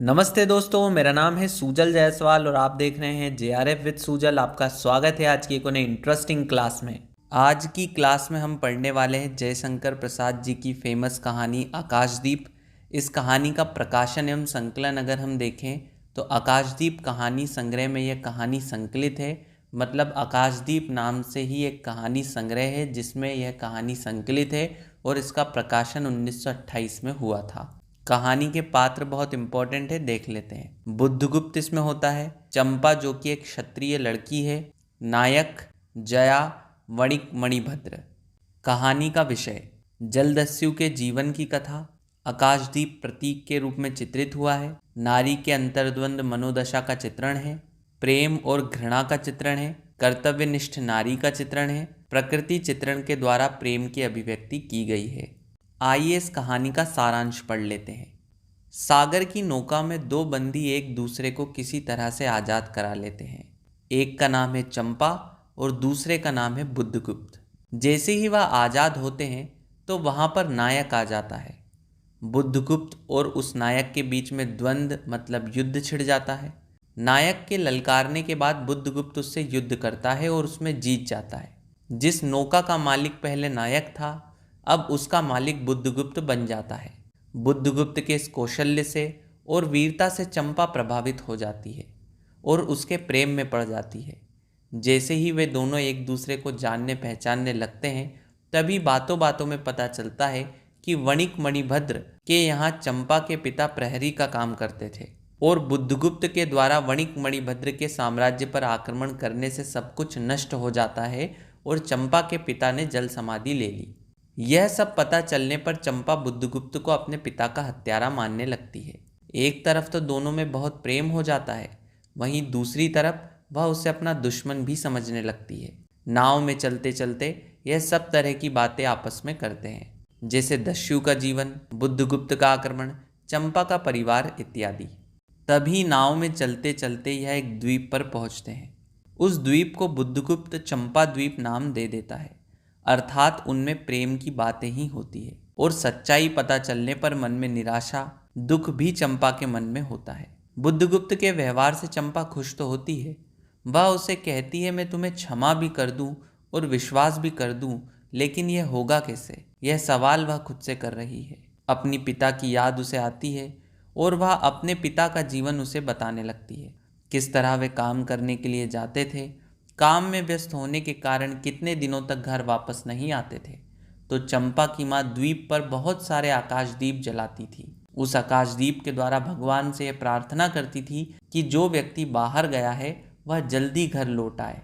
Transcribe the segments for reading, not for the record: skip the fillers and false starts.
नमस्ते दोस्तों, मेरा नाम है सूजल जायसवाल और आप देख रहे हैं जेआरएफ विद सूजल। आपका स्वागत है आज की एक नई इंटरेस्टिंग क्लास में। आज की क्लास में हम पढ़ने वाले हैं जयशंकर प्रसाद जी की फेमस कहानी आकाशदीप। इस कहानी का प्रकाशन एवं संकलन अगर हम देखें तो आकाशदीप कहानी संग्रह में यह कहानी संकलित है। मतलब आकाशदीप नाम से ही एक कहानी संग्रह है जिसमें यह कहानी संकलित है और इसका प्रकाशन 1928 में हुआ था। कहानी के पात्र बहुत इंपॉर्टेंट है, देख लेते हैं। बुद्धगुप्त इसमें होता है, चंपा जो कि एक क्षत्रिय लड़की है, नायक जया, वणिक मणिभद्र। कहानी का विषय जलदस्यु के जीवन की कथा, आकाशदीप प्रतीक के रूप में चित्रित हुआ है, नारी के अंतर्द्वंद मनोदशा का चित्रण है, प्रेम और घृणा का चित्रण है, कर्तव्यनिष्ठ नारी का चित्रण है, प्रकृति चित्रण के द्वारा प्रेम की अभिव्यक्ति की गई है। आइए इस कहानी का सारांश पढ़ लेते हैं। सागर की नौका में दो बंदी एक दूसरे को किसी तरह से आज़ाद करा लेते हैं। एक का नाम है चंपा और दूसरे का नाम है बुद्धगुप्त। जैसे ही वह आज़ाद होते हैं तो वहाँ पर नायक आ जाता है। बुद्धगुप्त और उस नायक के बीच में द्वंद्व मतलब युद्ध छिड़ जाता है। नायक के ललकारने के बाद बुद्धगुप्त उससे युद्ध करता है और उसमें जीत जाता है। जिस नौका का मालिक पहले नायक था, अब उसका मालिक बुद्धगुप्त बन जाता है। बुद्धगुप्त के इस कौशल्य से और वीरता से चंपा प्रभावित हो जाती है और उसके प्रेम में पड़ जाती है। जैसे ही वे दोनों एक दूसरे को जानने पहचानने लगते हैं, तभी बातों बातों में पता चलता है कि वणिक मणिभद्र के यहाँ चंपा के पिता प्रहरी का काम करते थे और बुद्धगुप्त के द्वारा वणिक मणिभद्र के साम्राज्य पर आक्रमण करने से सब कुछ नष्ट हो जाता है और चंपा के पिता ने जल समाधि ले ली। यह सब पता चलने पर चंपा बुद्धगुप्त को अपने पिता का हत्यारा मानने लगती है। एक तरफ तो दोनों में बहुत प्रेम हो जाता है, वहीं दूसरी तरफ वह उसे अपना दुश्मन भी समझने लगती है। नाव में चलते चलते यह सब तरह की बातें आपस में करते हैं, जैसे दस्यु का जीवन, बुद्धगुप्त का आक्रमण, चंपा का परिवार इत्यादि। तभी नाव में चलते चलते यह एक द्वीप पर पहुंचते हैं। उस द्वीप को बुद्धगुप्त चंपा द्वीप नाम दे देता है, अर्थात उनमें प्रेम की बातें ही होती है और सच्चाई पता चलने पर मन में निराशा, दुख भी चंपा के मन में होता है। बुद्धगुप्त के व्यवहार से चंपा खुश तो होती है। वह उसे कहती है, मैं तुम्हें क्षमा भी कर दूं और विश्वास भी कर दूं, लेकिन यह होगा कैसे? यह सवाल वह खुद से कर रही है। अपनी पिता की याद उसे आती है और वह अपने पिता का जीवन उसे बताने लगती है। किस तरह वे काम करने के लिए जाते थे, काम में व्यस्त होने के कारण कितने दिनों तक घर वापस नहीं आते थे। तो चंपा की माँ द्वीप पर बहुत सारे आकाशदीप जलाती थी। उस आकाशदीप के द्वारा भगवान से यह प्रार्थना करती थी कि जो व्यक्ति बाहर गया है वह जल्दी घर लौट आए।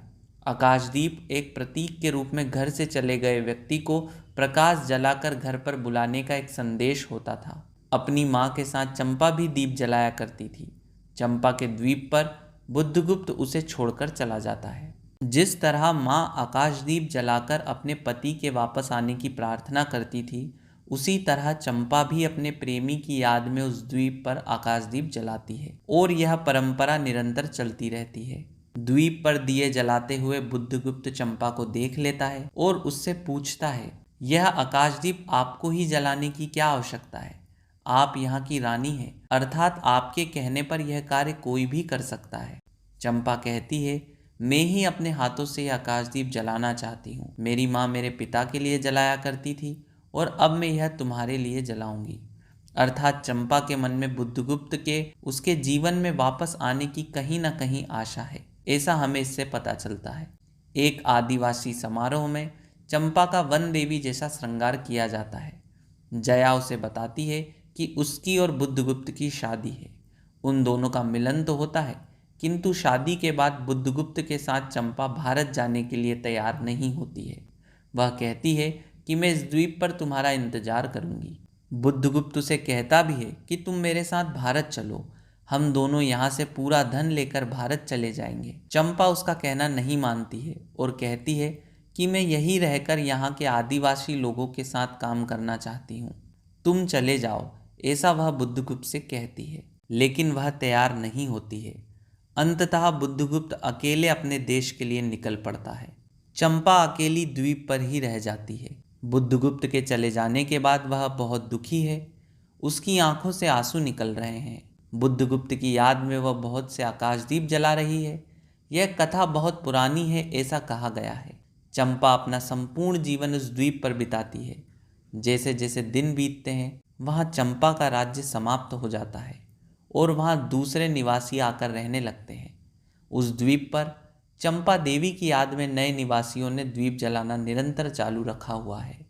आकाशदीप एक प्रतीक के रूप में घर से चले गए व्यक्ति को प्रकाश जलाकर घर पर बुलाने का एक संदेश होता था। अपनी माँ के साथ चंपा भी दीप जलाया करती थी। चंपा के द्वीप पर बुद्धगुप्त उसे छोड़कर चला जाता है। जिस तरह माँ आकाशदीप जलाकर अपने पति के वापस आने की प्रार्थना करती थी, उसी तरह चंपा भी अपने प्रेमी की याद में उस द्वीप पर आकाशदीप जलाती है और यह परंपरा निरंतर चलती रहती है। द्वीप पर दिए जलाते हुए बुद्धगुप्त चंपा को देख लेता है और उससे पूछता है, यह आकाशदीप आपको ही जलाने की क्या आवश्यकता है? आप यहाँ की रानी हैं, अर्थात आपके कहने पर यह कार्य कोई भी कर सकता है। चंपा कहती है, मैं ही अपने हाथों से यह आकाशदीप जलाना चाहती हूँ। मेरी माँ मेरे पिता के लिए जलाया करती थी और अब मैं यह तुम्हारे लिए जलाऊंगी। अर्थात चंपा के मन में बुद्धगुप्त के उसके जीवन में वापस आने की कहीं ना कहीं आशा है, ऐसा हमें इससे पता चलता है। एक आदिवासी समारोह में चंपा का वन देवी जैसा श्रृंगार किया जाता है। जया उसे बताती है कि उसकी और बुद्धगुप्त की शादी है। उन दोनों का मिलन तो होता है, किंतु शादी के बाद बुद्धगुप्त के साथ चंपा भारत जाने के लिए तैयार नहीं होती है। वह कहती है कि मैं इस द्वीप पर तुम्हारा इंतजार करूंगी। बुद्धगुप्त उसे कहता भी है कि तुम मेरे साथ भारत चलो, हम दोनों यहाँ से पूरा धन लेकर भारत चले जाएंगे। चंपा उसका कहना नहीं मानती है और कहती है कि मैं यहीं रहकर यहाँ के आदिवासी लोगों के साथ काम करना चाहती हूँ, तुम चले जाओ, ऐसा वह बुद्धगुप्त से कहती है। लेकिन वह तैयार नहीं होती है। अंततः बुद्धगुप्त अकेले अपने देश के लिए निकल पड़ता है। चंपा अकेली द्वीप पर ही रह जाती है। बुद्धगुप्त के चले जाने के बाद वह बहुत दुखी है। उसकी आंखों से आंसू निकल रहे हैं। बुद्धगुप्त की याद में वह बहुत से आकाशदीप जला रही है। यह कथा बहुत पुरानी है, ऐसा कहा गया है। चंपा अपना संपूर्ण जीवन उस द्वीप पर बिताती है। जैसे जैसे दिन बीतते हैं वहाँ चंपा का राज्य समाप्त हो जाता है और वहाँ दूसरे निवासी आकर रहने लगते हैं। उस द्वीप पर चंपा देवी की याद में नए निवासियों ने द्वीप जलाना निरंतर चालू रखा हुआ है।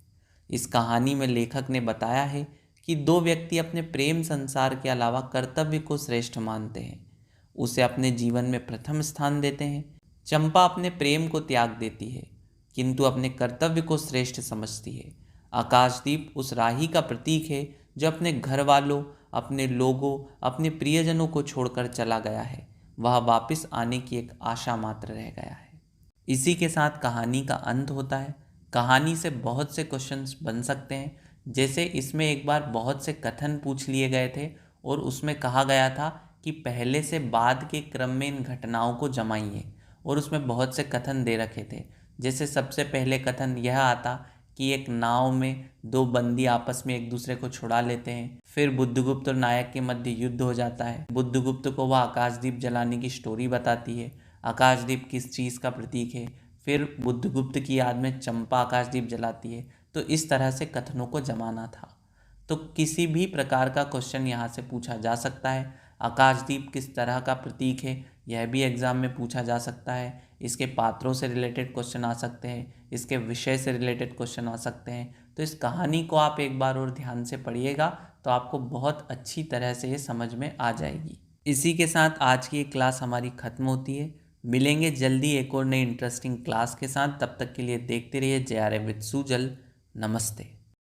इस कहानी में लेखक ने बताया है कि दो व्यक्ति अपने प्रेम संसार के अलावा कर्तव्य को श्रेष्ठ मानते हैं, उसे अपने जीवन में प्रथम स्थान देते हैं। चंपा अपने प्रेम को त्याग देती है किंतु अपने कर्तव्य को श्रेष्ठ समझती है। आकाशदीप उस राही का प्रतीक है जो अपने घर वालों, अपने लोगों, अपने प्रियजनों को छोड़कर चला गया है। वह वापस आने की एक आशा मात्र रह गया है। इसी के साथ कहानी का अंत होता है। कहानी से बहुत से क्वेश्चंस बन सकते हैं, जैसे इसमें एक बार बहुत से कथन पूछ लिए गए थे और उसमें कहा गया था कि पहले से बाद के क्रम में इन घटनाओं को जमाइए, और उसमें बहुत से कथन दे रखे थे। जैसे सबसे पहले कथन यह आता कि एक नाव में दो बंदी आपस में एक दूसरे को छुड़ा लेते हैं। फिर बुद्धगुप्त और नायक के मध्य युद्ध हो जाता है। बुद्धगुप्त को वह आकाशदीप जलाने की स्टोरी बताती है। आकाशदीप किस चीज़ का प्रतीक है। फिर बुद्धगुप्त की याद में चंपा आकाशदीप जलाती है। तो इस तरह से कथनों को जमाना था। तो किसी भी प्रकार का क्वेश्चन यहाँ से पूछा जा सकता है। आकाशदीप किस तरह का प्रतीक है यह भी एग्जाम में पूछा जा सकता है। इसके पात्रों से रिलेटेड क्वेश्चन आ सकते हैं, इसके विषय से रिलेटेड क्वेश्चन आ सकते हैं। तो इस कहानी को आप एक बार और ध्यान से पढ़िएगा तो आपको बहुत अच्छी तरह से ये समझ में आ जाएगी। इसी के साथ आज की क्लास हमारी ख़त्म होती है। मिलेंगे जल्दी एक और नई इंटरेस्टिंग क्लास के साथ। तब तक के लिए देखते रहिए JRF विद सुजल। नमस्ते।